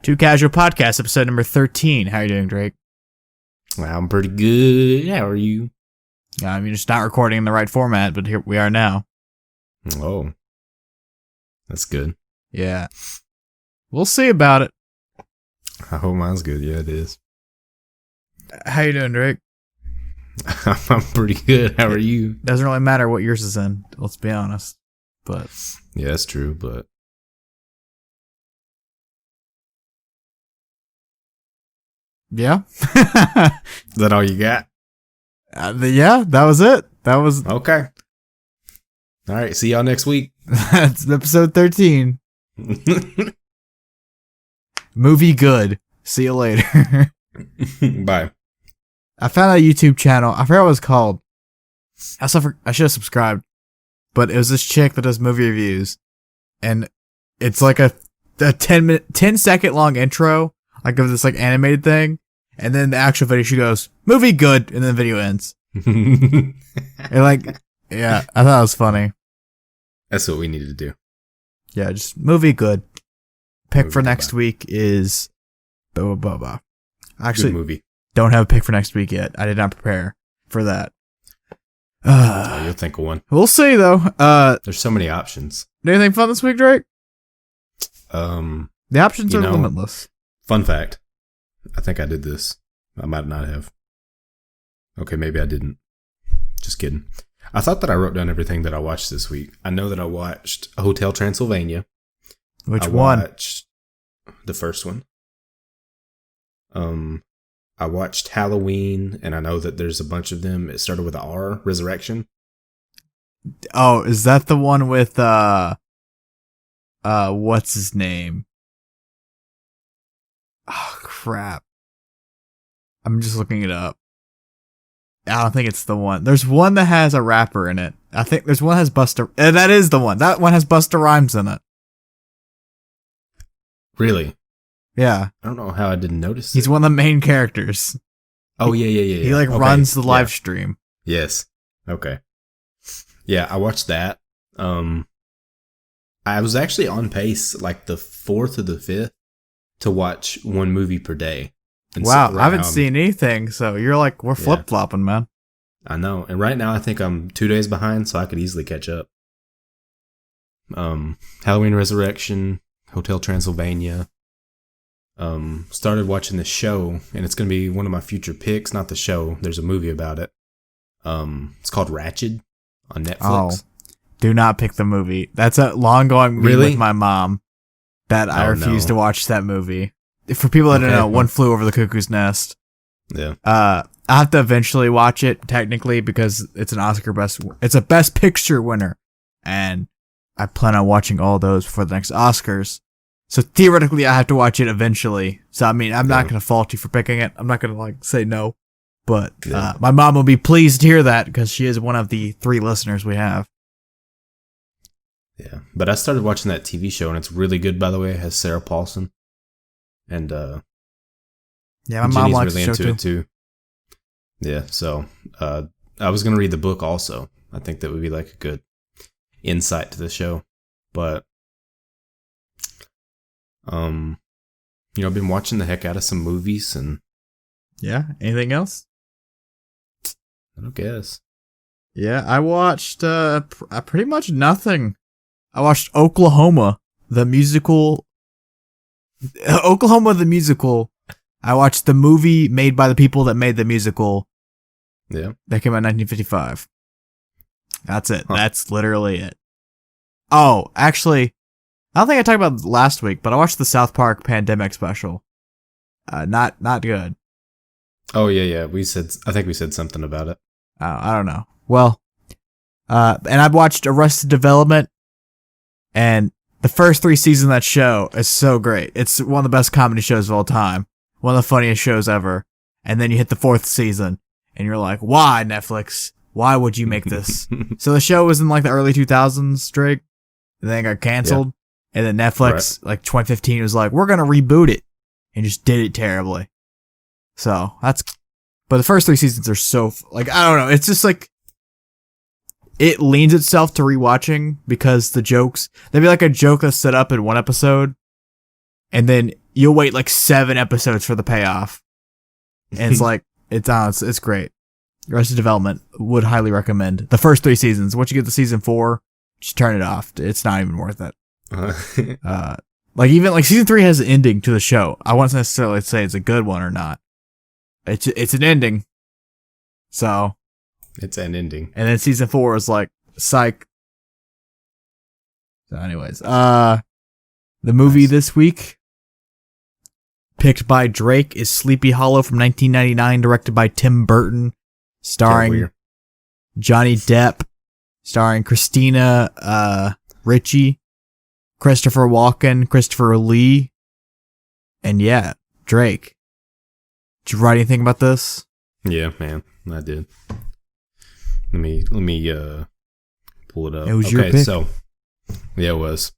Too Casual Podcast, episode number 13. How are you doing, Drake? Well, I'm pretty good. How are you? I mean, just not recording in the right format, but here we are now. Oh, that's good. Yeah. We'll see about it. I hope mine's good. Yeah, it is. How you doing, Drake? I'm pretty good. How are you? Doesn't really matter what yours is in, let's be honest. But yeah, that's true, but yeah. is that all you got? Yeah, that was it. That was okay. All right, see y'all next week. That's episode 13. Movie good. See you later. Bye. I found a YouTube channel. I forgot what it was called. I should have subscribed. But it was this chick that does movie reviews. And it's like a 10 second long intro. Like of this like animated thing. And then the actual video, she goes, movie good. And then the video ends. And like, yeah, I thought it was funny. That's what we needed to do. Yeah, just movie good. Pick Movie for good, next week is blah, blah, blah. Actually, good movie. Don't have a pick for next week yet. I did not prepare for that. You'll think of one. We'll see though. There's so many options. Anything fun this week, Drake? The options are limitless. Fun fact. I think I did this. I might not have. Okay, maybe I didn't. Just kidding. I thought that I wrote down everything that I watched this week. I know that I watched Hotel Transylvania. Which one? I watched the first one. I watched Halloween, and I know that there's a bunch of them. It started with a R, Resurrection. Oh, is that the one with what's his name? Oh crap. I'm just looking it up. I don't think it's the one. There's one that has a rapper in it. I think there's one that has Busta. That is the one. That one has Busta Rhymes in it. Really? Yeah. I don't know how I didn't notice He's it. one of the main characters. Oh, yeah. He like runs the live stream. Yes. Okay. Yeah, I watched that. I was actually on pace, like the 4th or the 5th, to watch one movie per day. And wow, so I haven't seen anything, so you're like, we're flip-flopping, man. I know. And right now, I think I'm 2 days behind, so I could easily catch up. Halloween Resurrection, Hotel Transylvania. Started watching this show, and it's going to be one of my future picks. Not the show. There's a movie about it. It's called Ratched on Netflix. Oh, do not pick the movie. That's a long-going meme with my mom that I refuse to watch that movie. For people that don't know, One Flew Over the Cuckoo's Nest. Yeah. I have to eventually watch it, technically, because it's an it's a Best Picture winner. And I plan on watching all those before the next Oscars. So theoretically, I have to watch it eventually. So, I mean, I'm not going to fault you for picking it. I'm not going to, like, say no. But my mom will be pleased to hear that, because she is one of the 3 listeners we have. Yeah. But I started watching that TV show, and it's really good, by the way. It has Sarah Paulson. And, yeah, my mom likes really the show into it too. Yeah, so, I was going to read the book also. I think that would be like a good insight to the show. But, I've been watching the heck out of some movies and. Yeah. Anything else? I don't guess. Yeah, I watched, pretty much nothing. I watched Oklahoma, the musical. Oklahoma the musical. I watched the movie made by the people that made the musical. Yeah. That came out in 1955. That's it. Huh. That's literally it. Oh, actually, I don't think I talked about it last week, but I watched the South Park Pandemic special. Not good. Oh yeah. I think we said something about it. I don't know. Well, and I've watched Arrested Development, and the first 3 seasons of that show is so great. It's one of the best comedy shows of all time. One of the funniest shows ever. And then you hit the 4th season, and you're like, why, Netflix? Why would you make this? So the show was in like the early 2000s, Drake. And then it got canceled. Yeah. And then Netflix, like 2015, was like, we're going to reboot it. And just did it terribly. So but the first 3 seasons are so, like, I don't know. It's just like, it leans itself to rewatching because the jokes, there'd be like a joke that's set up in one episode, and then you'll wait like 7 episodes for the payoff. And it's like, it's great. Arrested Development, would highly recommend. The first 3 seasons. Once you get to season 4, just turn it off. It's not even worth it. Like even like season 3 has an ending to the show. I won't necessarily say it's a good one or not. It's an ending. So it's an ending. And then season 4 is like psych. So anyways, the movie this week picked by Drake is Sleepy Hollow from 1999, directed by Tim Burton, starring Johnny Depp, starring Christina Ricci, Christopher Walken, Christopher Lee, and yeah, Drake. Did you write anything about this? Yeah, man, I did. Let me pull it up. It was your pick. So yeah, it was.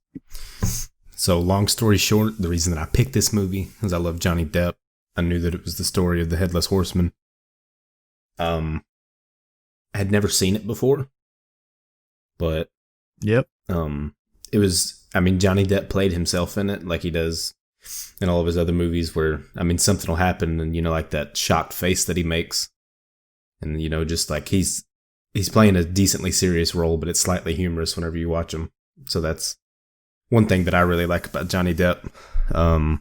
So long story short, the reason that I picked this movie is I love Johnny Depp. I knew that it was the story of the Headless Horseman. I had never seen it before, but yep. It was. I mean, Johnny Depp played himself in it, like he does in all of his other movies. Where I mean, something will happen, and like that shocked face that he makes, and just like he's playing a decently serious role, but it's slightly humorous whenever you watch him. So that's one thing that I really like about Johnny Depp. I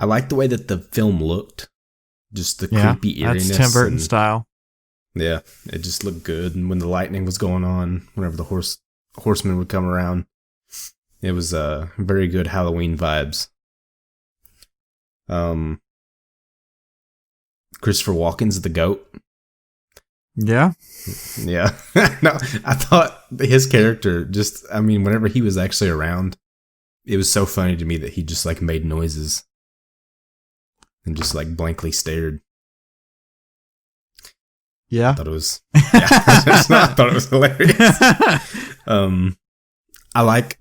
like the way that the film looked. Just the creepy eeriness. That's Tim Burton style. Yeah, it just looked good. And when the lightning was going on, whenever the horseman would come around, it was very good Halloween vibes. Christopher Walken's the GOAT. Yeah. Yeah. No, I thought his character whenever he was actually around, it was so funny to me that he just like made noises and just like blankly stared. Yeah. I thought it was, I thought it was hilarious. I like,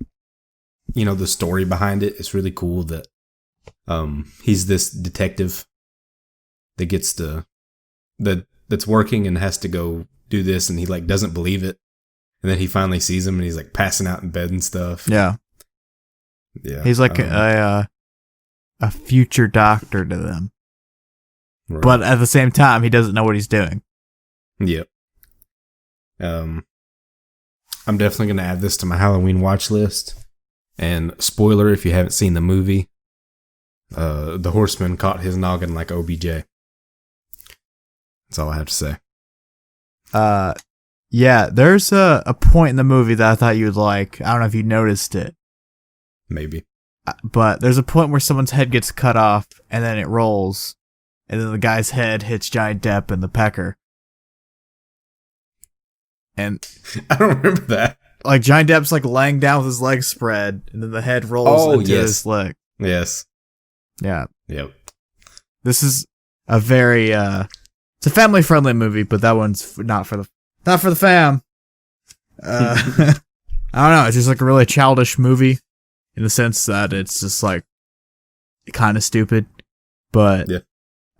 the story behind it. It's really cool that, he's this detective that gets that's working and has to go do this, and he like doesn't believe it, and then he finally sees him and he's like passing out in bed and stuff. Yeah. He's like a future doctor to them, right. But at the same time, he doesn't know what he's doing. Yep. I'm definitely gonna add this to my Halloween watch list. And spoiler, if you haven't seen the movie, the horseman caught his noggin like OBJ. That's all I have to say. Yeah, there's a point in the movie that I thought you would like. I don't know if you noticed it. Maybe. But there's a point where someone's head gets cut off, and then it rolls, and then the guy's head hits Johnny Depp in the pecker. And I don't remember that. Like, Johnny Depp's like laying down with his legs spread, and then the head rolls into his leg. Yes. Yeah. Yep. This is a very, it's a family-friendly movie, but that one's not for the fam. I don't know, it's just like a really childish movie, in the sense that it's just like, kind of stupid, but, yeah.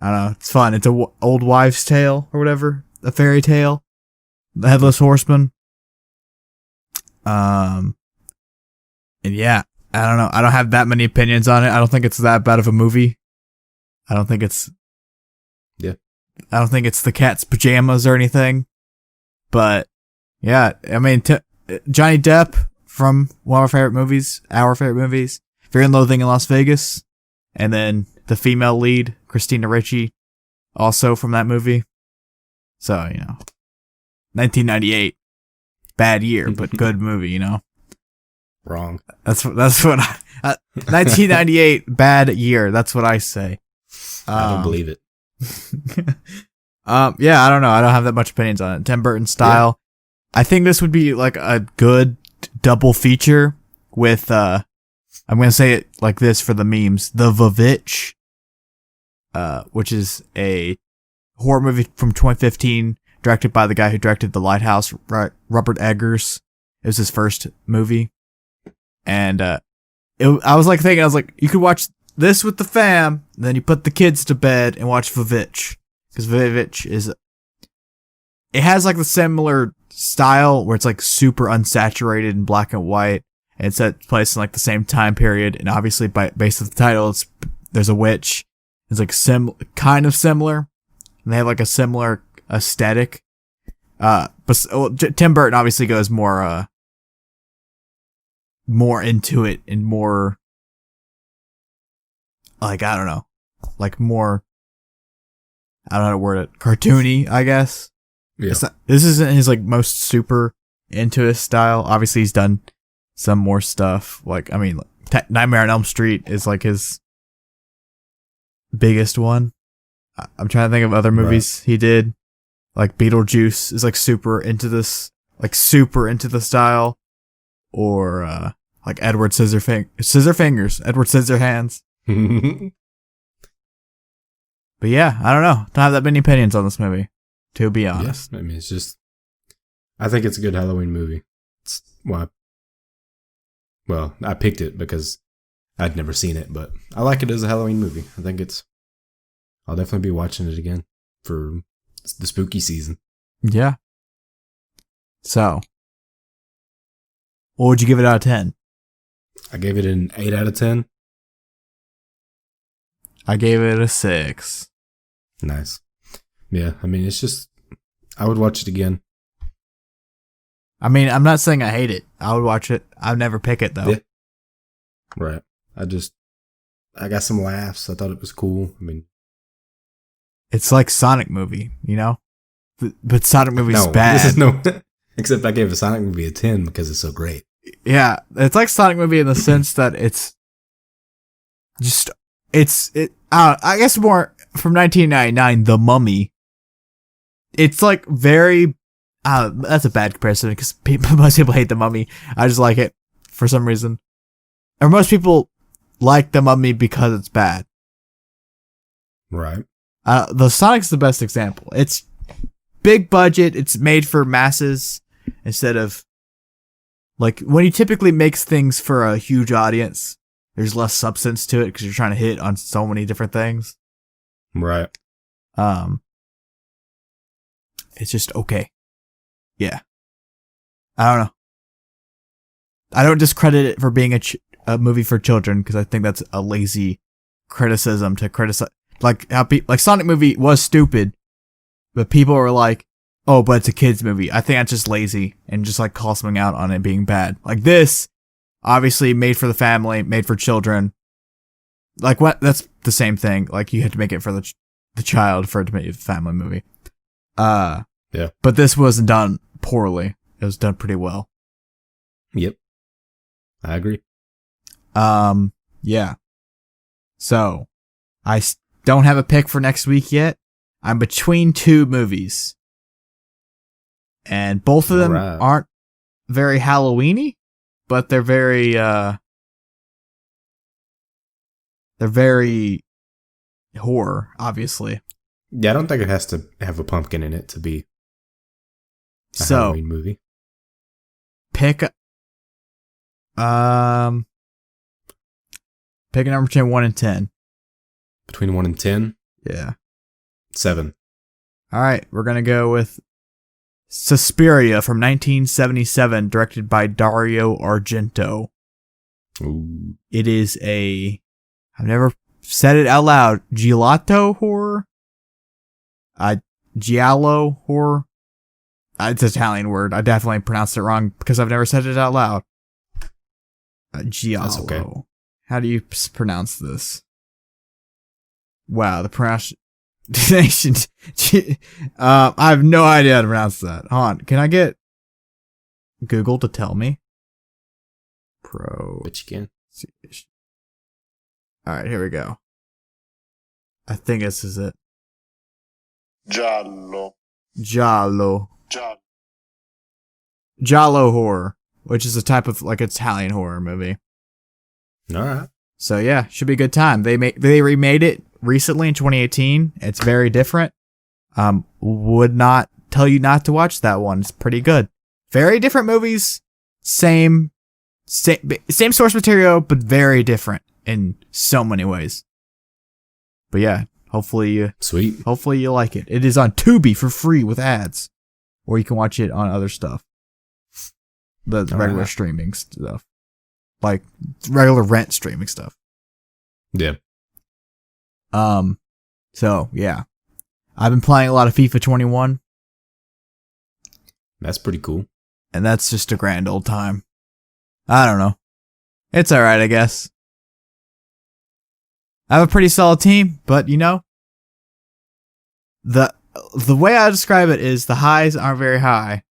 I don't know, it's fun. It's a old wives' tale, or whatever, a fairy tale. The Headless Horseman. And yeah, I don't know. I don't have that many opinions on it. I don't think it's that bad of a movie. I don't think it's the cat's pajamas or anything. But yeah, I mean, Johnny Depp from one of our favorite movies, Fear and Loathing in Las Vegas. And then the female lead, Christina Ricci, also from that movie. So, 1998, bad year, but good movie, Wrong. That's what 1998, bad year. That's what I say. I don't believe it. Yeah, I don't know. I don't have that much opinions on it. Tim Burton style. Yeah. I think this would be like a good double feature with, I'm going to say it like this for the memes, The Vavitch, which is a horror movie from 2015. Directed by the guy who directed The Lighthouse, Robert Eggers. It was his first movie. And I was like, you could watch this with the fam, and then you put the kids to bed and watch Vavitch. Because Vavitch it has like the similar style where it's like super unsaturated and black and white. It's set place in like the same time period, and obviously based on the title, there's a witch. It's like kind of similar, and they have like a similar aesthetic. But Tim Burton obviously goes more into it and more like, I don't know, like more, I don't know how to word it, cartoony, I guess. Yeah. This isn't his like most super into his style. Obviously, he's done some more stuff. Like, I mean, Nightmare on Elm Street is like his biggest one. I'm trying to think of other movies he did. Like Beetlejuice is like super into this, like super into the style. Or like Edward Scissorfingers, Edward Scissorhands. But yeah, I don't know. Don't have that many opinions on this movie, to be honest. Yeah, I mean, it's just, I think it's a good Halloween movie. It's why. Well, I picked it because I'd never seen it, but I like it as a Halloween movie. I think I'll definitely be watching it again for the spooky season. Yeah. So, what would you give it out of 10? I gave it an 8 out of 10. I gave it a 6. Nice. Yeah, I mean, it's just, I would watch it again. I mean, I'm not saying I hate it. I would watch it. I'd never pick it, though. Yeah. Right. I got some laughs. I thought it was cool. I mean, it's like Sonic movie, you know? But Sonic movie's bad. This is no, except I gave a Sonic movie a 10 because it's so great. Yeah, it's like Sonic movie in the sense that it's just, I guess more from 1999, The Mummy. It's like very, that's a bad comparison because most people hate The Mummy. I just like it for some reason. Or most people like The Mummy because it's bad. Right. The Sonic's the best example. It's big budget. It's made for masses instead of, like, when you typically make things for a huge audience, there's less substance to it because you're trying to hit on so many different things. Right. It's just okay. Yeah. I don't know. I don't discredit it for being a movie for children because I think that's a lazy criticism to criticize. Like how like Sonic movie was stupid, but people were like, "Oh, but it's a kids movie." I think that's just lazy and just like call something out on it being bad. Like this, obviously made for the family, made for children. Like what? That's the same thing. Like you had to make it for the child for it to make a family movie. Yeah. But this wasn't done poorly. It was done pretty well. Yep. I agree. Yeah. So, I don't have a pick for next week yet. I'm between two movies. And both of them aren't very Halloween-y, but they're very horror, obviously. Yeah, I don't think it has to have a pumpkin in it to be a Halloween movie. Pick a number between 1 and 10. Between 1 and 10? Yeah. 7. All right, we're going to go with Suspiria from 1977, directed by Dario Argento. Ooh. It is I've never said it out loud, gelato horror? Giallo horror? It's an Italian word. I definitely pronounced it wrong because I've never said it out loud. Giallo. That's okay. How do you pronounce this? Wow, the pronunciation. I have no idea how to pronounce that. Hold on. Can I get Google to tell me? But you can. Alright, here we go. I think this is it. Giallo. Giallo horror, which is a type of like Italian horror movie. All right. So yeah, should be a good time. They remade it recently in 2018. It's very different. Would not tell you not to watch that one. It's pretty good. Very different movies. Same source material, but very different in so many ways. But yeah, hopefully you like it. It is on Tubi for free with ads, or you can watch it on other stuff. The regular streaming stuff. like regular rent streaming stuff. Yeah. So yeah, I've been playing a lot of FIFA 21, That's pretty cool. and that's just a grand old time. I don't know. It's alright, I guess. I have a pretty solid team, but you know, the way I describe it is the highs aren't very high,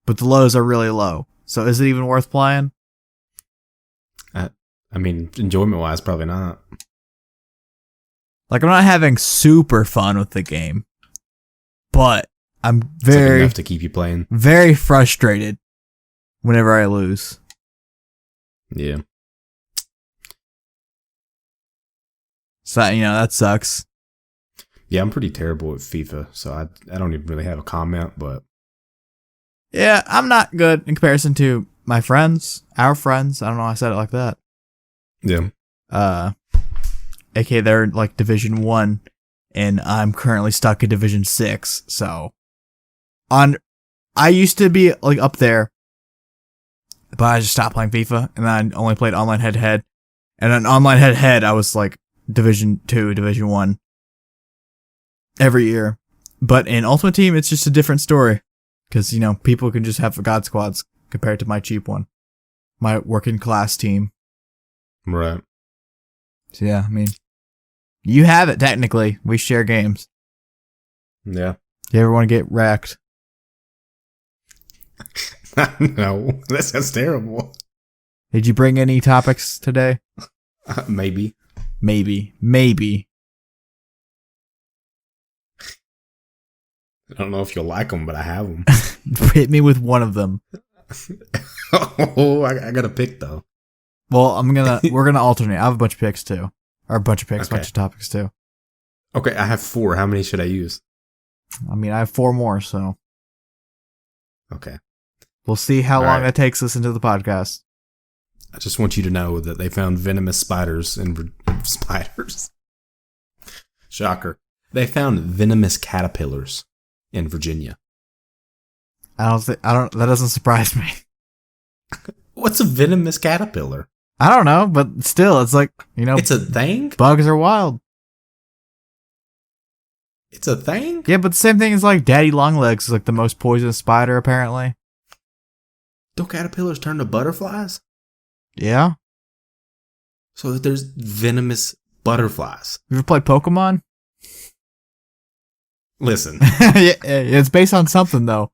but the lows are really low. So is it even worth playing? I mean, enjoyment-wise, probably not. Like, I'm not having super fun with the game, but I'm It's like very, enough to keep you playing. very frustrated whenever I lose. Yeah. So, you know, that sucks. Yeah, I'm pretty terrible at FIFA, so I don't even really have a comment, but Yeah, I'm not good in comparison to my friends, our friends. I don't know why I said it like that. yeah. aka they're like Division 1, and I'm currently stuck in Division 6, so I used to be like up there, but I just stopped playing FIFA, and then I only played online head-to-head, and on online head-to-head, I was like Division 2, Division 1 every year, but in Ultimate Team, it's just a different story, because, you know, people can just have God squads compared to my cheap one, my working class team. Right. So yeah, I mean, you have it technically. We share games. Yeah. You ever want to get wrecked? No, that sounds terrible. Did you bring any topics today? Maybe. Maybe. I don't know if you'll like them, but I have them. Hit me with one of them. Oh, I got a pick though. Well, we're gonna alternate. I have a bunch of picks too. Or a bunch of picks, Okay. bunch of topics too. Okay, I have 4. How many should I use? I mean, I have 4 more, so Okay. we'll see how All long right. that takes us into the podcast. I just want you to know that they found venomous spiders in spiders. Shocker. They found venomous caterpillars in Virginia. That doesn't surprise me. What's a venomous caterpillar? I don't know, but still, it's like, you know, It's a thing? bugs are wild. It's a thing? Yeah, but the same thing is like daddy longlegs is like the most poisonous spider, apparently. Don't caterpillars turn to butterflies? Yeah. So there's venomous butterflies. You ever played Pokemon? Listen. Yeah, it's based on something, though.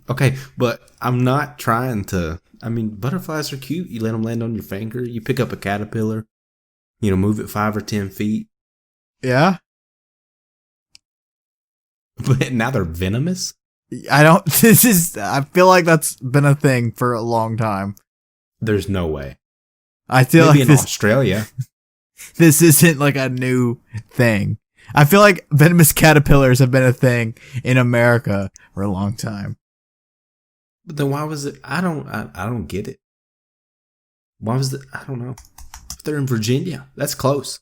Okay, but I'm not trying to. I mean, butterflies are cute. You let them land on your finger. You pick up a caterpillar. You know, move it 5 or 10 feet. Yeah? But now they're venomous? I feel like that's been a thing for a long time. There's no way. I feel Maybe like in Australia. this isn't like a new thing. I feel like venomous caterpillars have been a thing in America for a long time. But then why was it? I don't get it. Why was it? I don't know. If they're in Virginia, that's close.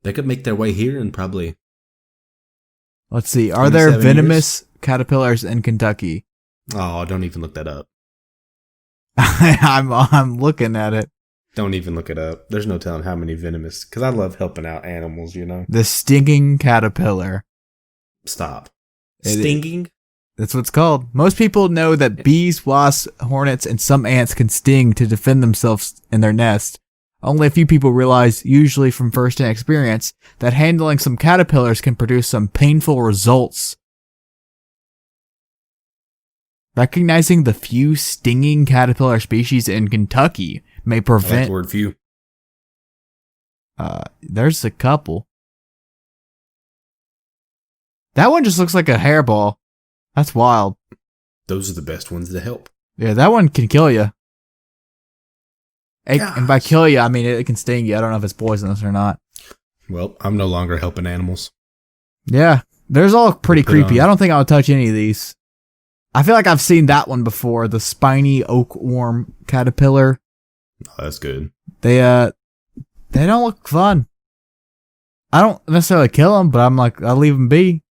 They could make their way here and probably. Let's see. Are there 27 venomous caterpillars in Kentucky? Oh, don't even look that up. I'm looking at it. Don't even look it up. There's no telling how many venomous. Because I love helping out animals, you know? The stinging caterpillar. Stop. It- Stinging? That's what it's called. Most people know that bees, wasps, hornets, and some ants can sting to defend themselves in their nest. Only a few people realize, usually from first-hand experience, that handling some caterpillars can produce some painful results. Recognizing the few stinging caterpillar species in Kentucky may I like prevent... the word few. There's a couple. That one just looks like a hairball. That's wild. Those are the best ones to help. Yeah, that one can kill you. And by Gosh. kill you, I mean it can sting you. I don't know if it's poisonous or not. Well, I'm no longer helping animals. Yeah, there's all pretty Put creepy. on. I don't think I would touch any of these. I feel like I've seen that one before. The spiny oakworm caterpillar. Oh, that's good. They don't look fun. I don't necessarily kill them, but I'm like, I'll leave them be.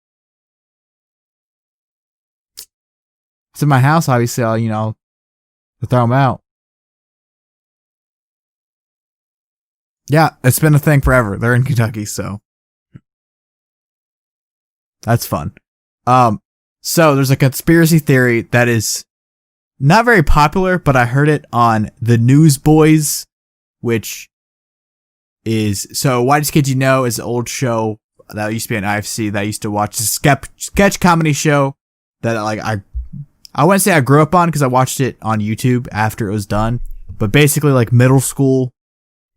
it's in my house, obviously I'll, throw them out. Yeah, it's been a thing forever. They're in Kentucky, so that's fun. So there's a conspiracy theory that is not very popular, but I heard it on the Newsboys, which is, so Whitest Kids You Know is an old show that used to be on IFC that I used to watch. It's a sketch comedy show that I wouldn't say I grew up on because I watched it on YouTube after it was done, but basically like middle school,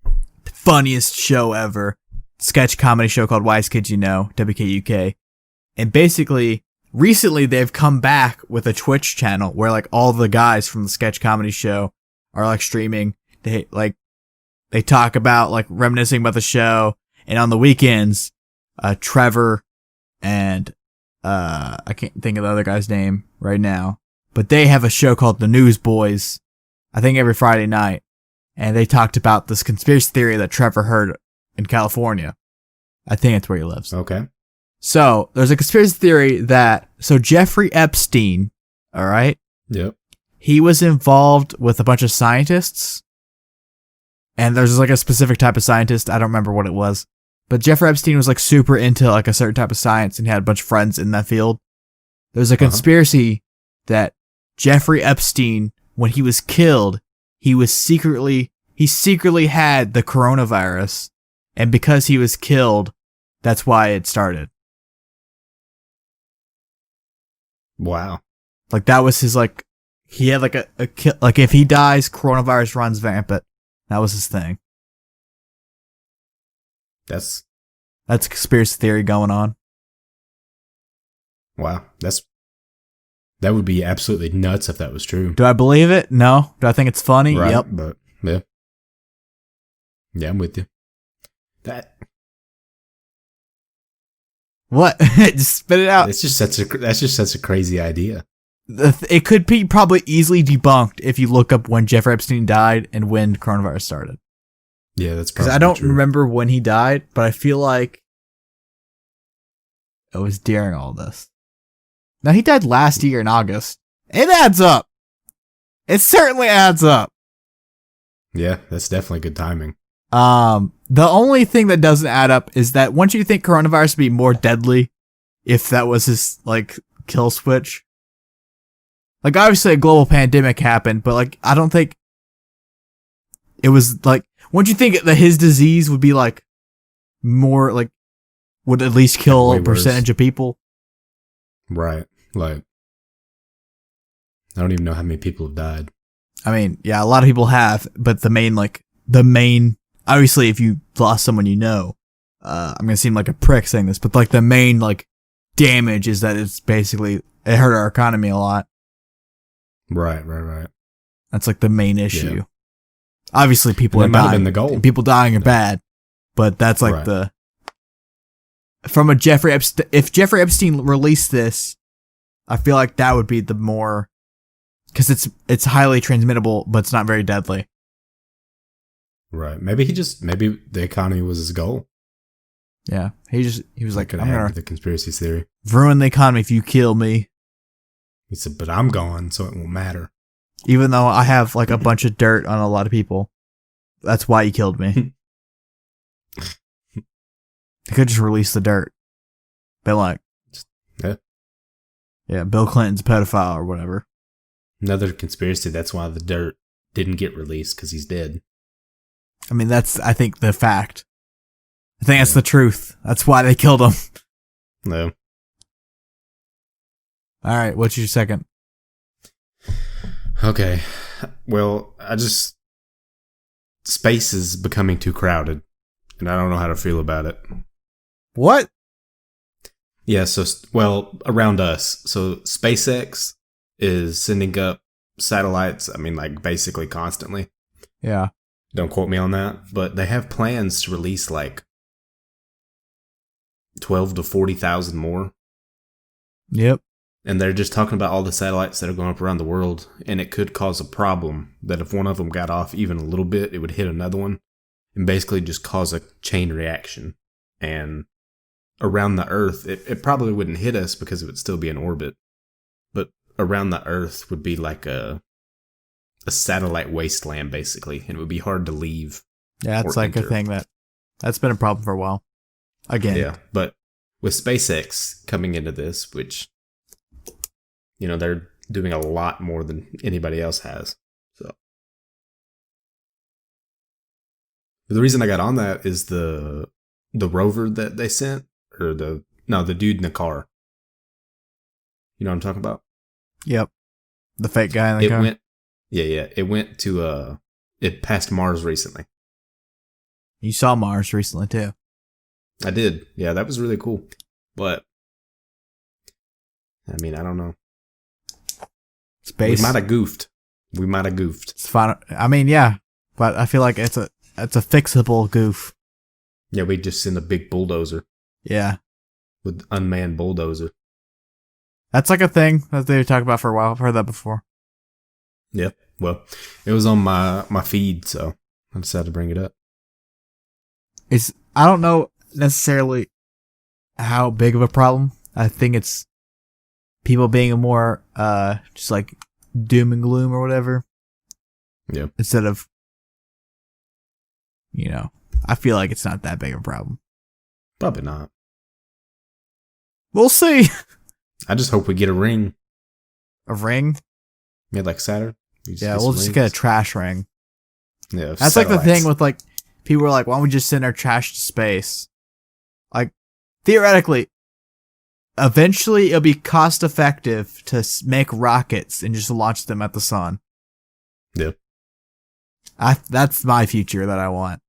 the funniest show ever, sketch comedy show called Whitest Kids You Know, WKUK. And basically, recently they've come back with a Twitch channel where like all the guys from the sketch comedy show are like streaming. They talk about like reminiscing about the show, and on the weekends, Trevor and I can't think of the other guy's name right now, but they have a show called The Newsboys, I think every Friday night, and they talked about this conspiracy theory that Trevor heard in California. I think it's where he lives. Okay. So there's a conspiracy theory that Jeffrey Epstein, all right? Yep. He was involved with a bunch of scientists, and there's like a specific type of scientist. I don't remember what it was, but Jeffrey Epstein was like super into like a certain type of science and he had a bunch of friends in that field. There's a conspiracy that Jeffrey Epstein, when he was killed, he secretly had the coronavirus, and because he was killed, that's why it started. Wow. Like that was his like, he had like like if he dies, coronavirus runs rampant. That was his thing. That's a conspiracy theory going on. Wow. That would be absolutely nuts if that was true. Do I believe it? No. Do I think it's funny? Right, Yep. But yeah. Yeah, I'm with you. What? Just spit it out. That's just such a crazy idea. It could be probably easily debunked if you look up when Jeffrey Epstein died and when coronavirus started. Yeah, that's because I don't remember when he died, but I feel like it was during all this. Now he died last year in August. It adds up. It certainly adds up. Yeah, that's definitely good timing. The only thing that doesn't add up is that once you think coronavirus would be more deadly if that was his like kill switch. Like obviously a global pandemic happened, but like I don't think it was like, wouldn't you think that his disease would be like more like, would at least kill a percentage of people? Right. Like, I don't even know how many people have died. I mean, yeah, a lot of people have, but the main, obviously if you lost someone you know, I'm gonna seem like a prick saying this, but like the main like damage is that it's basically, it hurt our economy a lot. Right. That's like the main issue. Yeah. Obviously people are dying. Been the goal. People dying are bad, but that's like from a Jeffrey Epstein, if Jeffrey Epstein released this, I feel like that would be the more, because it's highly transmittable, but it's not very deadly. Right. Maybe the economy was his goal. Yeah. He was like, I'm gonna the conspiracy theory. Ruin the economy if you kill me. He said, but I'm gone, so it won't matter. Even though I have like a bunch of dirt on a lot of people. That's why he killed me. He could just release the dirt. But like, yeah, Bill Clinton's a pedophile or whatever. Another conspiracy, that's why the dirt didn't get released, because he's dead. I mean, that's, I think, the fact. I think that's the truth. That's why they killed him. No. All right, what's your second? Okay. Well, space is becoming too crowded, and I don't know how to feel about it. What? Yeah, around us. So SpaceX is sending up satellites, I mean, like, basically constantly. Yeah. Don't quote me on that, but they have plans to release, like, 12 to 40,000 more. Yep. And they're just talking about all the satellites that are going up around the world, and it could cause a problem that if one of them got off even a little bit, it would hit another one and basically just cause a chain reaction. And around the Earth, it probably wouldn't hit us because it would still be in orbit. But around the Earth would be like a satellite wasteland, basically, and it would be hard to leave. Yeah, it's like enter. a thing that's been a problem for a while. Again. Yeah, but with SpaceX coming into this, which, they're doing a lot more than anybody else has. So the reason I got on that is the rover that they sent, or the dude in the car. You know what I'm talking about? Yep. The fake guy in the car. It went to it passed Mars recently. You saw Mars recently too. I did. Yeah, that was really cool. But I mean, I don't know. Space. We might have goofed. It's fine. I mean, yeah, but I feel like it's a fixable goof. Yeah, we just send a big bulldozer. Yeah. With unmanned bulldozer. That's like a thing that they talk about for a while. I've heard that before. Yeah. Well, it was on my feed, so I decided to bring it up. I don't know necessarily how big of a problem. I think it's people being more just like doom and gloom or whatever. Yeah. Instead of, I feel like it's not that big of a problem. Probably not. We'll see. I just hope we get a ring. A ring? Yeah, like Saturn. Yeah, we'll just get a trash ring. Yeah, that's like the thing with like people are like, why don't we just send our trash to space? Like, theoretically, eventually it'll be cost effective to make rockets and just launch them at the sun. Yeah. That's my future that I want.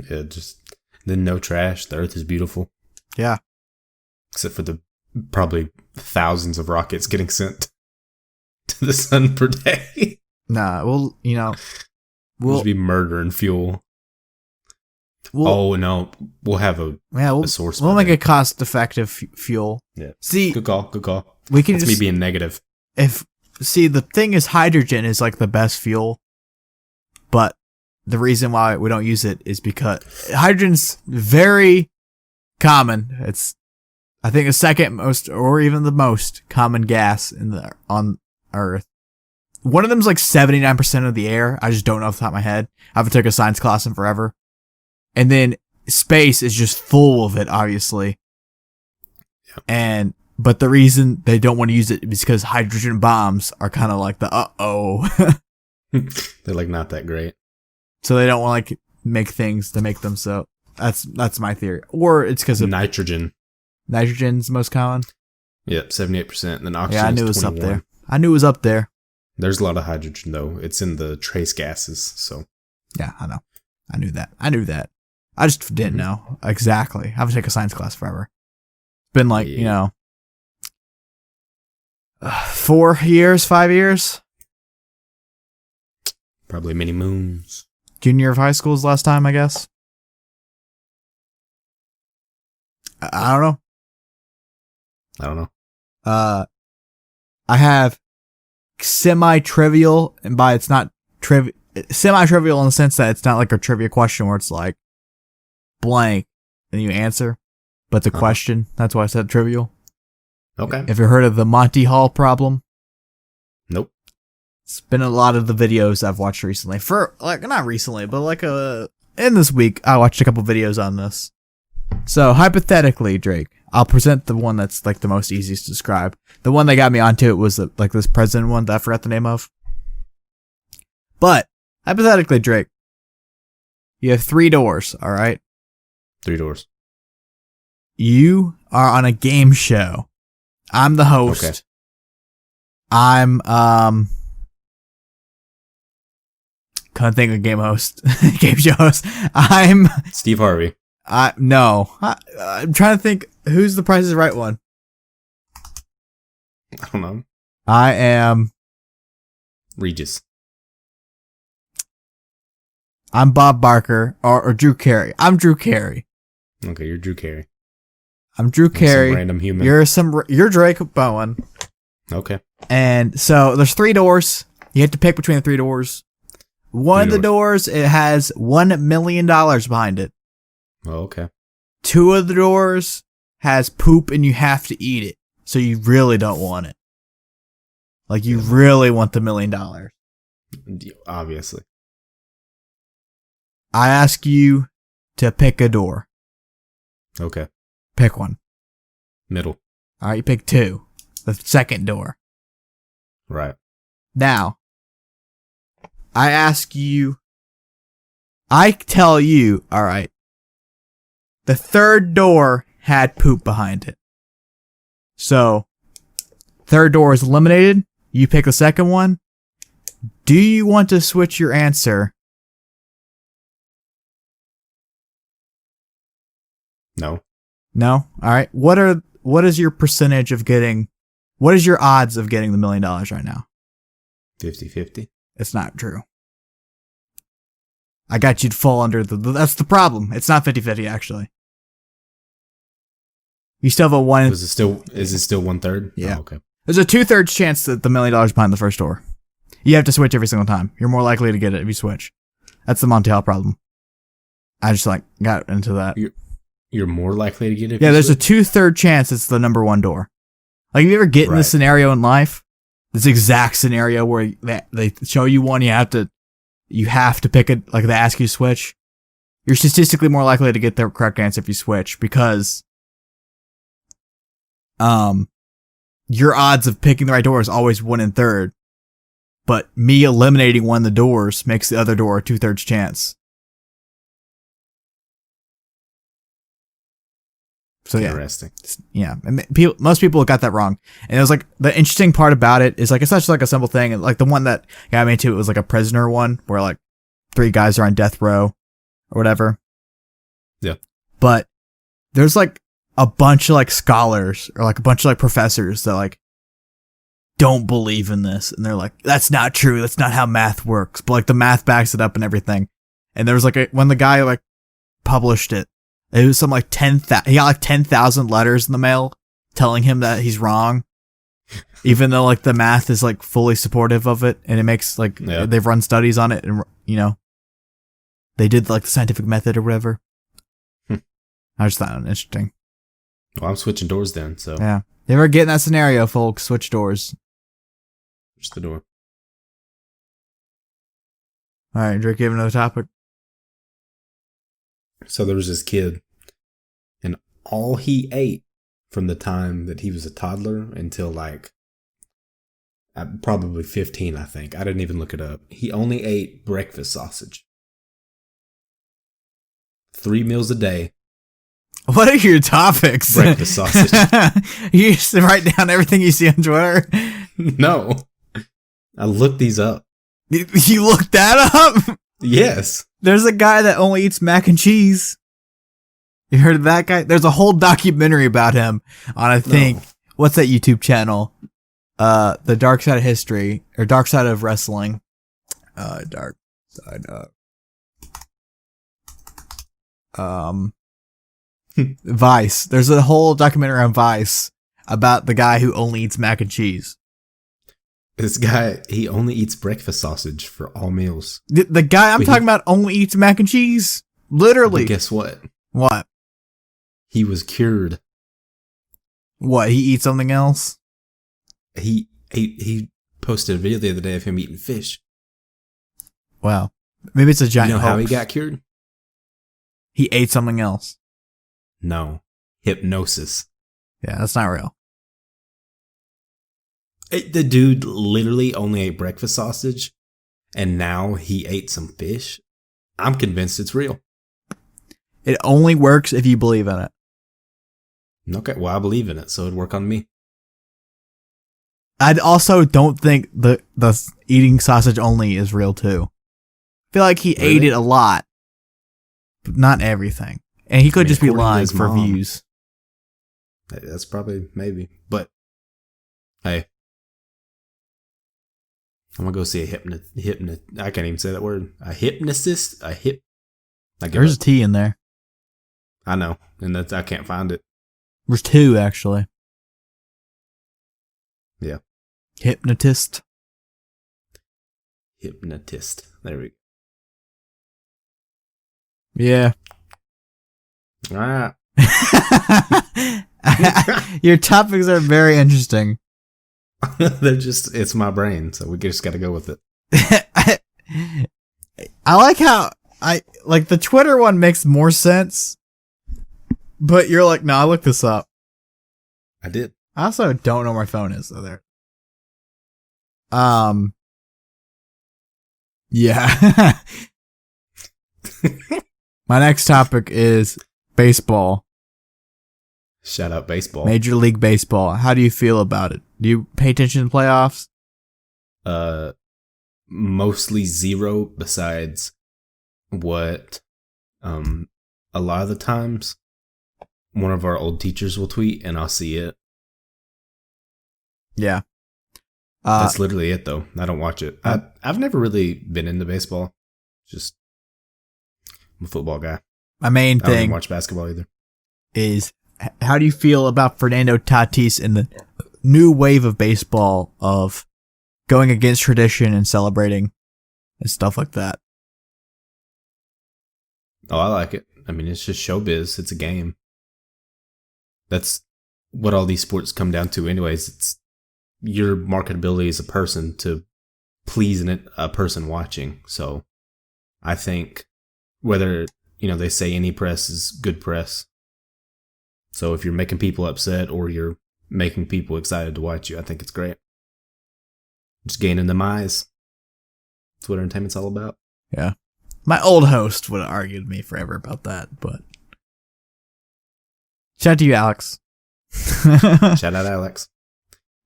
Yeah, just then no trash. The Earth is beautiful. Yeah. Except for the probably thousands of rockets getting sent to the sun per day. Nah, we'll just be murder and fuel. We'll have a source. We'll make a cost-effective fuel. Yeah. See, good call. We can That's just me being negative. The thing is, hydrogen is like the best fuel, but the reason why we don't use it is because hydrogen's very common. It's, I think, the second most, or even the most common gas on Earth. One of them's like 79% of the air. I just don't know off the top of my head. I haven't took a science class in forever. And then space is just full of it, obviously. Yeah. But the reason they don't want to use it is because hydrogen bombs are kind of like the They're like not that great. So they don't want to like make things to make them so. That's my theory. Or it's because of nitrogen. Nitrogen's most common. Yep, 78%. And then oxygen. Yeah, I knew it was up there. I knew it was up there. There's a lot of hydrogen though. It's in the trace gases. So. Yeah, I know. I knew that. I just didn't know exactly. I haven't taken a science class forever. It's been like 4 years, 5 years. Probably many moons. Junior of high school is last time, I guess. I don't know. I have semi-trivial, and by it's not semi-trivial in the sense that it's not like a trivia question where it's like blank and you answer, but the question, that's why I said trivial. Okay. Have you heard of the Monty Hall problem? Nope. It's been a lot of the videos I've watched recently. Not recently, but in this week, I watched a couple videos on this. So, hypothetically, Drake, I'll present the one that's like the most easiest to describe. The one that got me onto it was like this president one that I forgot the name of. But, hypothetically, Drake, you have 3 doors, alright? 3 doors. You are on a game show. I'm the host. Okay. I'm, can't think of game show host. I'm Steve Harvey. No. I'm trying to think who's the Price is Right one. I don't know. I am Regis. I'm Bob Barker or Drew Carey. I'm Drew Carey. Okay, you're Drew Carey. I'm Drew Carey. Some random human. You're Drake Bowen. Okay. And so there's 3 doors. You have to pick between the 3 doors. One of the doors, it has $1 million behind it. Oh, okay. 2 of the doors has poop and you have to eat it. So you really don't want it. Like, you really want the $1 million. Obviously. I ask you to pick a door. Okay. Pick one. Middle. All right, you pick 2. The second door. Right. Now, I tell you, all right, the third door had poop behind it. So, third door is eliminated. You pick the second one. Do you want to switch your answer? No. No? All right. What is your percentage of getting, what is your odds of getting the $1 million right now? 50-50. It's not true. I got you to fall under that's the problem. It's not 50-50 actually. You still have a one. Is it still 1/3? Yeah. Oh, okay. There's a 2/3 chance that the $1 million is behind the first door. You have to switch every single time. You're more likely to get it if you switch. That's the Monty problem. I just got into that. You're more likely to get it. Yeah, there's a 2/3 chance it's the number one door. Like, if you ever get in this scenario in life, this exact scenario where they show you one, you have to pick it, like they ask you to switch. You're statistically more likely to get the correct answer if you switch because your odds of picking the right door is always 1/3. But me eliminating one of the doors makes the other door a 2/3 chance. So yeah, interesting. Yeah, and most people got that wrong. And it was like, the interesting part about it is like, it's not just like a simple thing. Like, the one that got me into it was like a prisoner one where like 3 guys are on death row or whatever. Yeah. But there's like a bunch of like scholars or like a bunch of like professors that like don't believe in this. And they're like, that's not true. That's not how math works. But like, the math backs it up and everything. And there was like when the guy like published it, it was some like 10,000, he got like 10,000 letters in the mail telling him that he's wrong. Even though like the math is like fully supportive of it, and it makes like, they've run studies on it, and you know, they did like the scientific method or whatever. I just thought it interesting. Well, I'm switching doors then, so. Yeah. You ever get in that scenario, folks, switch doors. Switch the door. Alright, Drake, you have another topic? So there was this kid, and all he ate from the time that he was a toddler until like probably 15, I think. I didn't even look it up. He only ate breakfast sausage. 3 meals a day. What are your topics? Breakfast sausage. You just write down everything you see on Twitter? No. I looked these up. You looked that up? Yes. There's a guy that only eats mac and cheese. You heard of that guy? There's a whole documentary about him on, I think, what's that YouTube channel? The Dark Side of History, or Dark Side of Wrestling. Dark Side of... Vice. There's a whole documentary on Vice about the guy who only eats mac and cheese. This guy, he only eats breakfast sausage for all meals. The guy I'm talking about only eats mac and cheese. Literally. But guess what? What? He was cured. What? He eats something else? He posted a video the other day of him eating fish. Wow. Maybe it's a giant You know hoax. how he got cured? He ate something else. No. Hypnosis. Yeah, that's not real. The dude literally only ate breakfast sausage, and now he ate some fish. I'm convinced it's real. It only works if you believe in it. Okay, well, I believe in it, so it'd work on me. I also don't think the eating sausage only is real, too. I feel like he ate it a lot, but not everything. And he could just be lying for views. That's probably, maybe. But, hey. I'm gonna go see a I can't even say that word. A hypnotist? There's a T in there. I know. And I can't find it. There's 2, actually. Yeah. Hypnotist. Hypnotist. There we go. Yeah. Ah. Your topics are very interesting. It's my brain, so we just got to go with it. I like how the Twitter one makes more sense, but you're like, no, I looked this up. I did. I also don't know where my phone is, so there. Yeah. My next topic is baseball. Shout out baseball. Major League Baseball. How do you feel about it? Do you pay attention to playoffs? Mostly zero, besides what a lot of the times one of our old teachers will tweet and I'll see it. Yeah. That's literally it, though. I don't watch it. I've never really been into baseball. Just I'm a football guy. My main I don't even thing watch basketball either. is, how do you feel about Fernando Tatis and the new wave of baseball of going against tradition and celebrating and stuff like that? Oh, I like it. I mean, it's just showbiz. It's a game. That's what all these sports come down to anyways. It's your marketability as a person to please a person watching. So I think whether, they say any press is good press. So if you're making people upset or you're making people excited to watch you, I think it's great. Just gaining them eyes. That's what entertainment's all about. Yeah. My old host would have argued with me forever about that, but shout out to you, Alex. Shout out, Alex.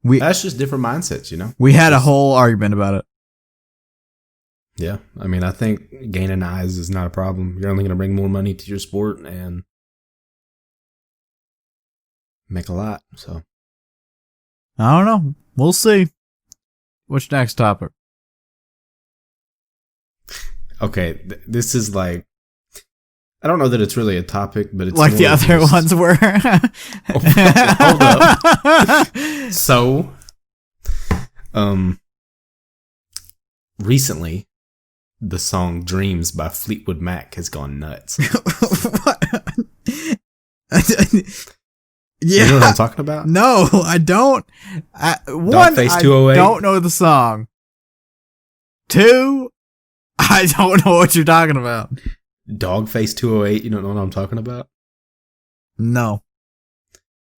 That's just different mindsets, We had a whole argument about it. Yeah. I mean, I think gaining eyes is not a problem. You're only going to bring more money to your sport and make a lot. So I don't know. We'll see. What's next topic? Okay, this is like, I don't know that it's really a topic, but it's like the other ones were. Hold up. So, recently, the song "Dreams" by Fleetwood Mac has gone nuts. Yeah. You know what I'm talking about? No, I don't. One, Dogface I 208? don't know the song. Two, I don't know what you're talking about. Dogface 208, you don't know what I'm talking about? No.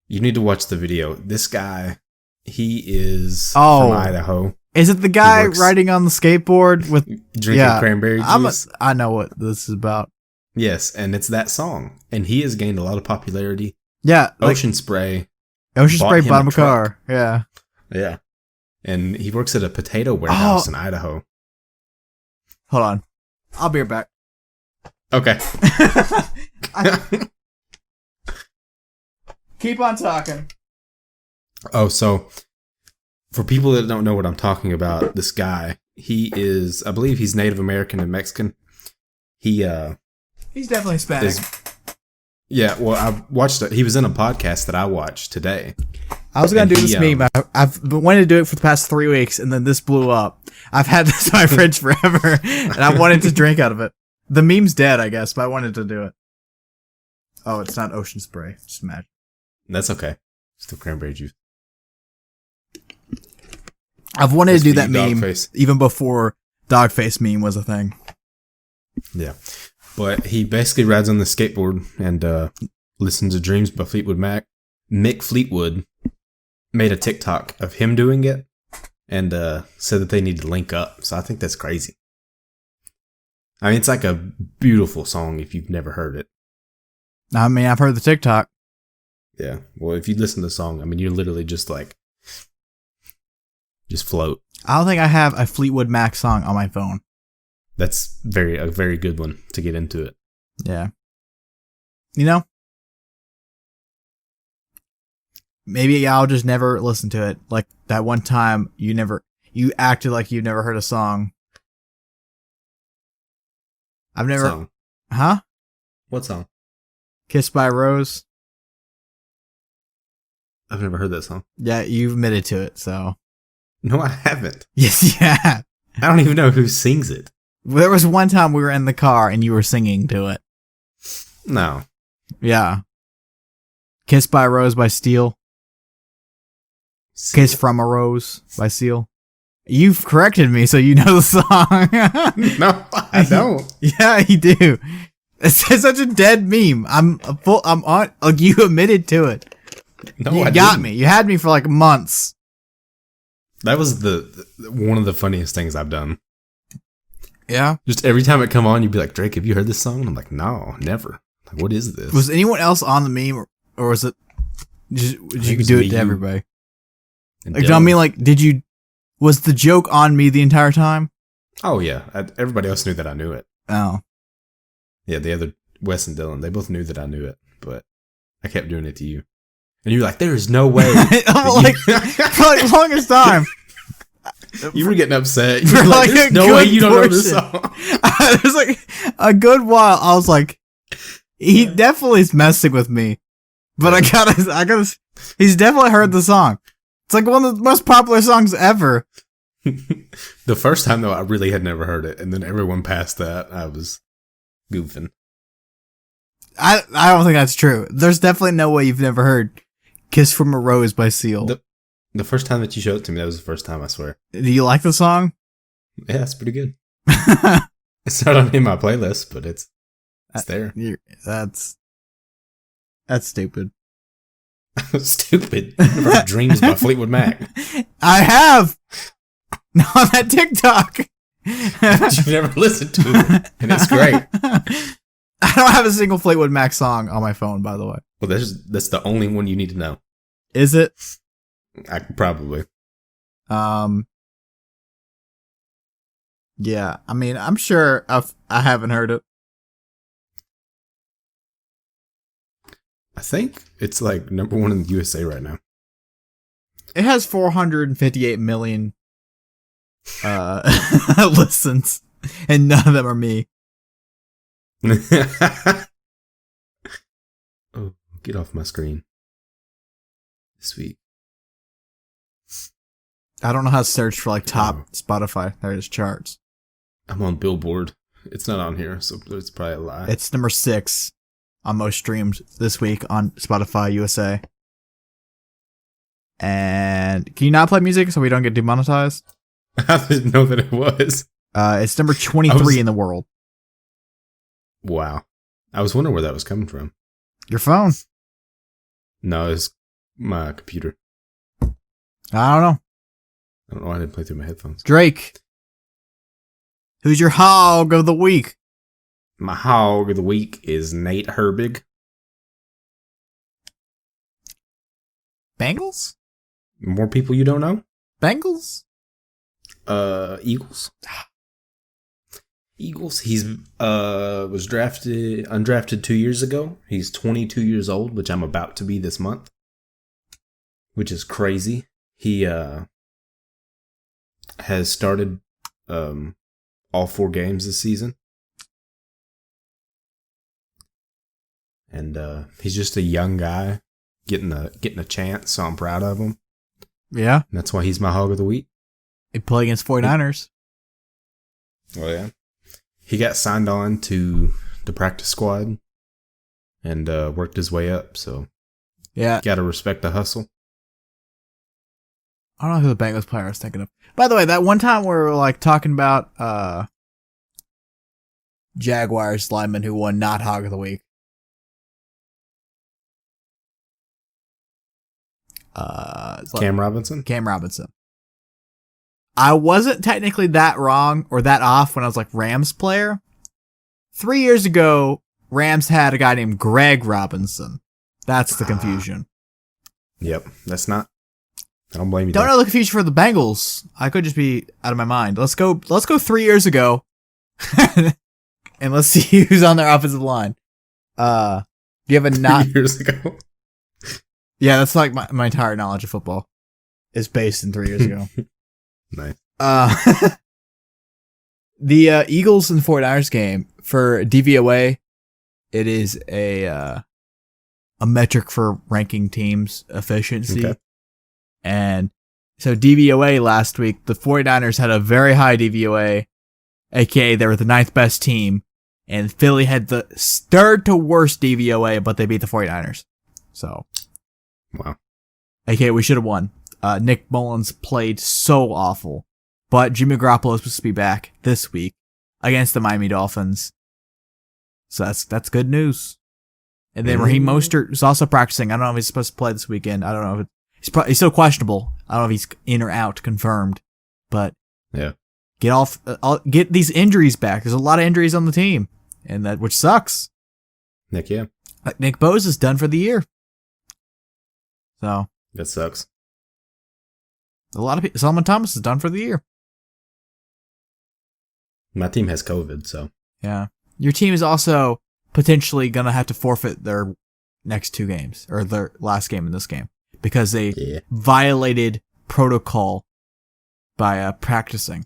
You need to watch the video. This guy, he is from Idaho. Is it the guy riding on the skateboard with drinking cranberry juice? I know what this is about. Yes, and it's that song. And he has gained a lot of popularity. Yeah. Ocean Spray bought him a car. Yeah. Yeah. And he works at a potato warehouse in Idaho. Hold on. I'll be right back. Okay. Keep on talking. Oh, so for people that don't know what I'm talking about, this guy, he is, I believe he's Native American and Mexican. He's definitely Hispanic. Yeah, well, he was in a podcast that I watched today. I was going to do this meme. I've been wanting to do it for the past 3 weeks, and then this blew up. I've had this in my fridge forever, and I wanted to drink out of it. The meme's dead, I guess, but I wanted to do it. Oh, it's not Ocean Spray. Just imagine. That's okay. Still cranberry juice. I've wanted to do that meme even before Dogface meme was a thing. Yeah. But he basically rides on the skateboard and listens to Dreams by Fleetwood Mac. Mick Fleetwood made a TikTok of him doing it and said that they need to link up. So I think that's crazy. I mean, it's like a beautiful song if you've never heard it. I mean, I've heard the TikTok. Yeah. Well, if you listen to the song, I mean, you're literally just float. I don't think I have a Fleetwood Mac song on my phone. That's a very good one to get into it. Yeah. Maybe I'll just never listen to it. Like that one time you acted like you've never heard a song. I've never. Song? Huh? What song? Kissed by a Rose. I've never heard that song. Yeah, you've admitted to it, so. No, I haven't. Yes, you have. I don't even know who sings it. There was one time we were in the car and you were singing to it. No. Yeah. Kissed by a Rose by Steel. Kiss from a Rose by Seal. You've corrected me, so you know the song. No, I don't. Yeah, you do. It's such a dead meme. I'm on. Like, you admitted to it. No, you I got didn't. me. You had me for like months. That was one of the funniest things I've done. Yeah. Just every time it come on, you'd be like, Drake, have you heard this song? And I'm like, no, never. Like, what is this? Was anyone else on the meme, or was it? Did you was do me, it to you, everybody? and Like, Dylan. I mean, like, did you? Was the joke on me the entire time? Oh yeah, everybody else knew that I knew it. Oh. Yeah, the other Wes and Dylan, they both knew that I knew it, but I kept doing it to you, and you're like, "There is no way." I'm like, for like the longest time. You were getting upset. You For were like, like "There's a no way good you don't know this portion. song." It was like a good while. I was like, he definitely is messing with me, but I gotta. He's definitely heard the song. It's like one of the most popular songs ever. The first time though, I really had never heard it, and then everyone past that, I was goofing. I don't think that's true. There's definitely no way you've never heard "Kiss from a Rose" by Seal. The first time that you showed it to me, that was the first time, I swear. Do you like the song? Yeah, it's pretty good. It's not on my playlist, but it's there. That's stupid. Stupid. Never heard Dreams by Fleetwood Mac. I have on that TikTok. You've never listened to it, and it's great. I don't have a single Fleetwood Mac song on my phone, by the way. Well, that's the only one you need to know. Is it? I probably. Yeah. I mean, I'm sure I haven't heard it. I think it's like number one in the USA right now. It has 458 million listens, and none of them are me. Oh, get off my screen. Sweet. I don't know how to search for like top Oh. Spotify. There's charts. I'm on Billboard. It's not on here, so it's probably a lie. It's number 6 on most streams this week on Spotify USA. And can you not play music so we don't get demonetized? I didn't know that it was. It's number 23 in the world. Wow. I was wondering where that was coming from. Your phone? No, it's my computer. I don't know. I don't know why I didn't play through my headphones. Drake. Who's your hog of the week? My hog of the week is Nate Herbig. Bengals? More people you don't know? Bengals? Eagles. Eagles. He's was undrafted 2 years ago. He's 22 years old, which I'm about to be this month, which is crazy. He has started all 4 games this season, and he's just a young guy getting a chance. So I'm proud of him. Yeah. And that's why he's my hog of the week. They play against 49ers. Oh yeah. He got signed on to the practice squad and worked his way up. So Yeah. gotta respect the hustle. I don't know who the Bengals player I was thinking of. By the way, that one time we were like talking about Jaguars lineman who won not hog of the week. Cam Robinson. Cam Robinson. I wasn't technically that wrong or that off when I was like Rams player. 3 years ago, Rams had a guy named Greg Robinson. That's the confusion. Yep, that's not. I don't blame you. Don't there. know the confusion for the Bengals. I could just be out of my mind. Let's go 3 years ago. And let's see who's on their offensive line. Do you have a 3 years ago. Yeah, that's like my entire knowledge of football is based in 3 years ago. Nice. The Eagles and 49ers game for DVOA, it is a metric for ranking teams' efficiency. Okay. And so DVOA last week, the 49ers had a very high DVOA, aka they were the 9th best team, and Philly had the third to worst DVOA, but they beat the 49ers. So, Wow. aka we should have won. Nick Mullins played so awful. But Jimmy Garoppolo is supposed to be back this week against the Miami Dolphins. So that's good news. And then Raheem Mostert is also practicing. I don't know if he's supposed to play this weekend. I don't know if he's still questionable. I don't know if he's in or out confirmed. But yeah, get these injuries back. There's a lot of injuries on the team, and which sucks. Nick, yeah. Like Nick Bose is done for the year. So that sucks. A lot of people. Solomon Thomas is done for the year. My team has COVID, so yeah. Your team is also potentially gonna have to forfeit their next 2 games or their last game in this game because they violated protocol by practicing.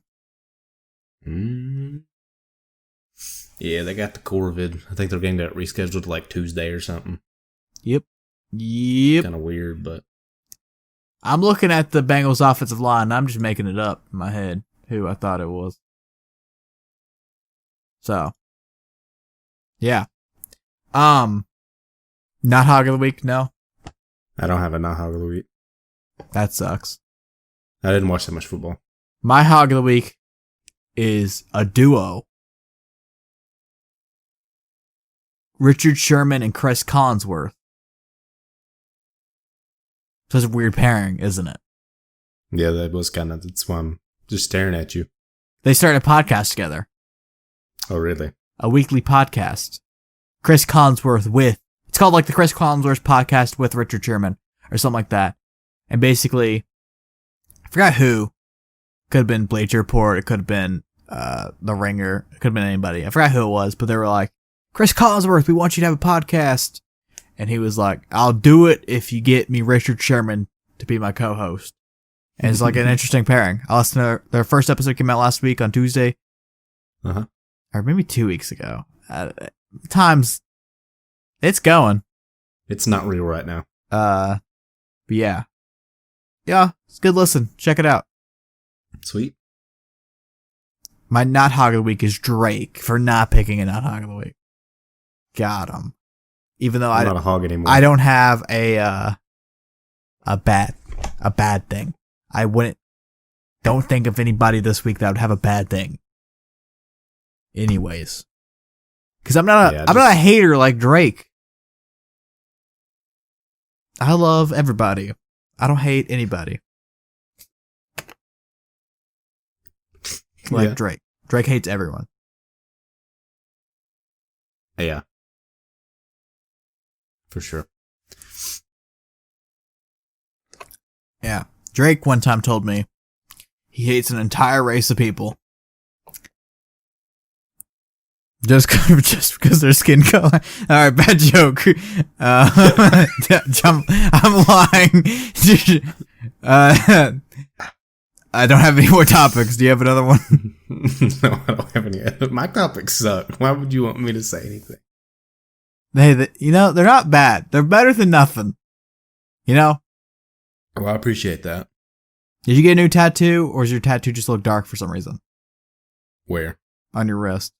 Yeah, they got the COVID. I think they're getting that rescheduled to like Tuesday or something. Yep. Kind of weird, but I'm looking at the Bengals offensive line. And I'm just making it up in my head who I thought it was. So, yeah. Not Hog of the Week, no. I don't have a not Hog of the Week. That sucks. I didn't watch that much football. My Hog of the Week is a duo. Richard Sherman and Chris Collinsworth. Such a weird pairing, isn't it? Yeah, that was that's why I'm just staring at you. They started a podcast together. Oh, really? A weekly podcast. Chris Collinsworth it's called like the Chris Collinsworth podcast with Richard Sherman or something like that. And basically, I forgot who. Could have been Bleacher Report. It could have been The Ringer. It could have been anybody. I forgot who it was, but they were like, Chris Collinsworth, we want you to have a podcast. And he was like, I'll do it if you get me Richard Sherman to be my co-host. And it's like an interesting pairing. I listened to their first episode came out last week on Tuesday. Uh-huh. Or maybe 2 weeks ago. It's going. It's not real right now. But yeah. Yeah, it's a good listen. Check it out. Sweet. My not Hog of the Week is Drake for not picking a not Hog of the Week. Got him. Even though I'm not a hog anymore. I don't have a bad thing. Don't think of anybody this week that would have a bad thing. Anyways. Cause I'm not a hater like Drake. I love everybody. I don't hate anybody. Like Drake. Drake hates everyone. Yeah. For sure. Yeah. Drake one time told me he hates an entire race of people. Just because their skin color. Alright, bad joke. I'm lying. I don't have any more topics. Do you have another one? No, I don't have any. My topics suck. Why would you want me to say anything? Hey, they're not bad. They're better than nothing. You know? Well, I appreciate that. Did you get a new tattoo, or does your tattoo just look dark for some reason? Where? On your wrist.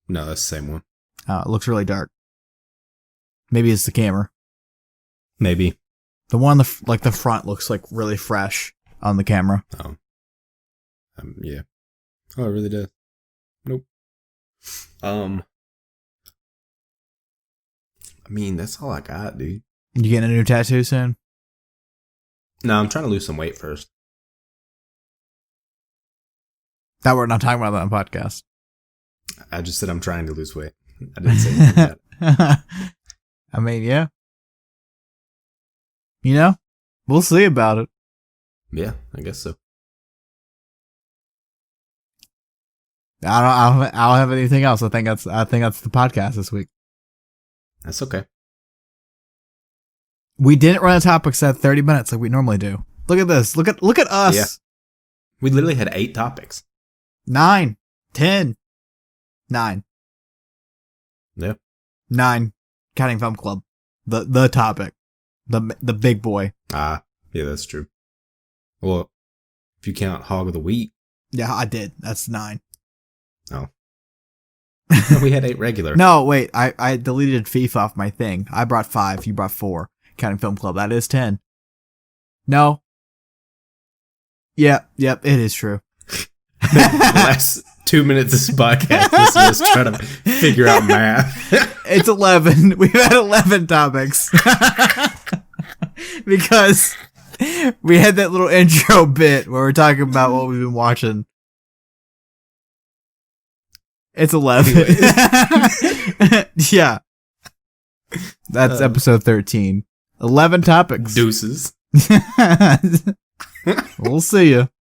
No, that's the same one. It looks really dark. Maybe it's the camera. Maybe. The one on the front looks like really fresh on the camera. Oh. Yeah. Oh, it really does. Nope. I mean, that's all I got, dude. You getting a new tattoo soon? No, I'm trying to lose some weight first. That we're not talking about that on the podcast. I just said I'm trying to lose weight. I didn't say anything that. I mean, yeah. You know, we'll see about it. Yeah, I guess so. I don't have anything else. I think that's the podcast this week. That's okay. We didn't run the topics at 30 minutes like we normally do. Look at this. Look at us. Yeah. We literally had 8 topics. 9, 10, 9. Yeah. 9. Counting Film Club. The topic. The big boy. Yeah, that's true. Well, if you count Hog of the Week. Yeah, I did. That's 9. Oh. We had 8 regular. No, wait. I deleted FIFA off my thing. I brought 5. You brought 4. Counting Film Club. That is 10. No. Yep, it is true. The last 2 minutes of this podcast, this was trying to figure out math. It's 11. We've had 11 topics. Because we had that little intro bit where we're talking about what we've been watching. It's 11. Yeah. That's episode 13. 11 topics. Deuces. We'll see you.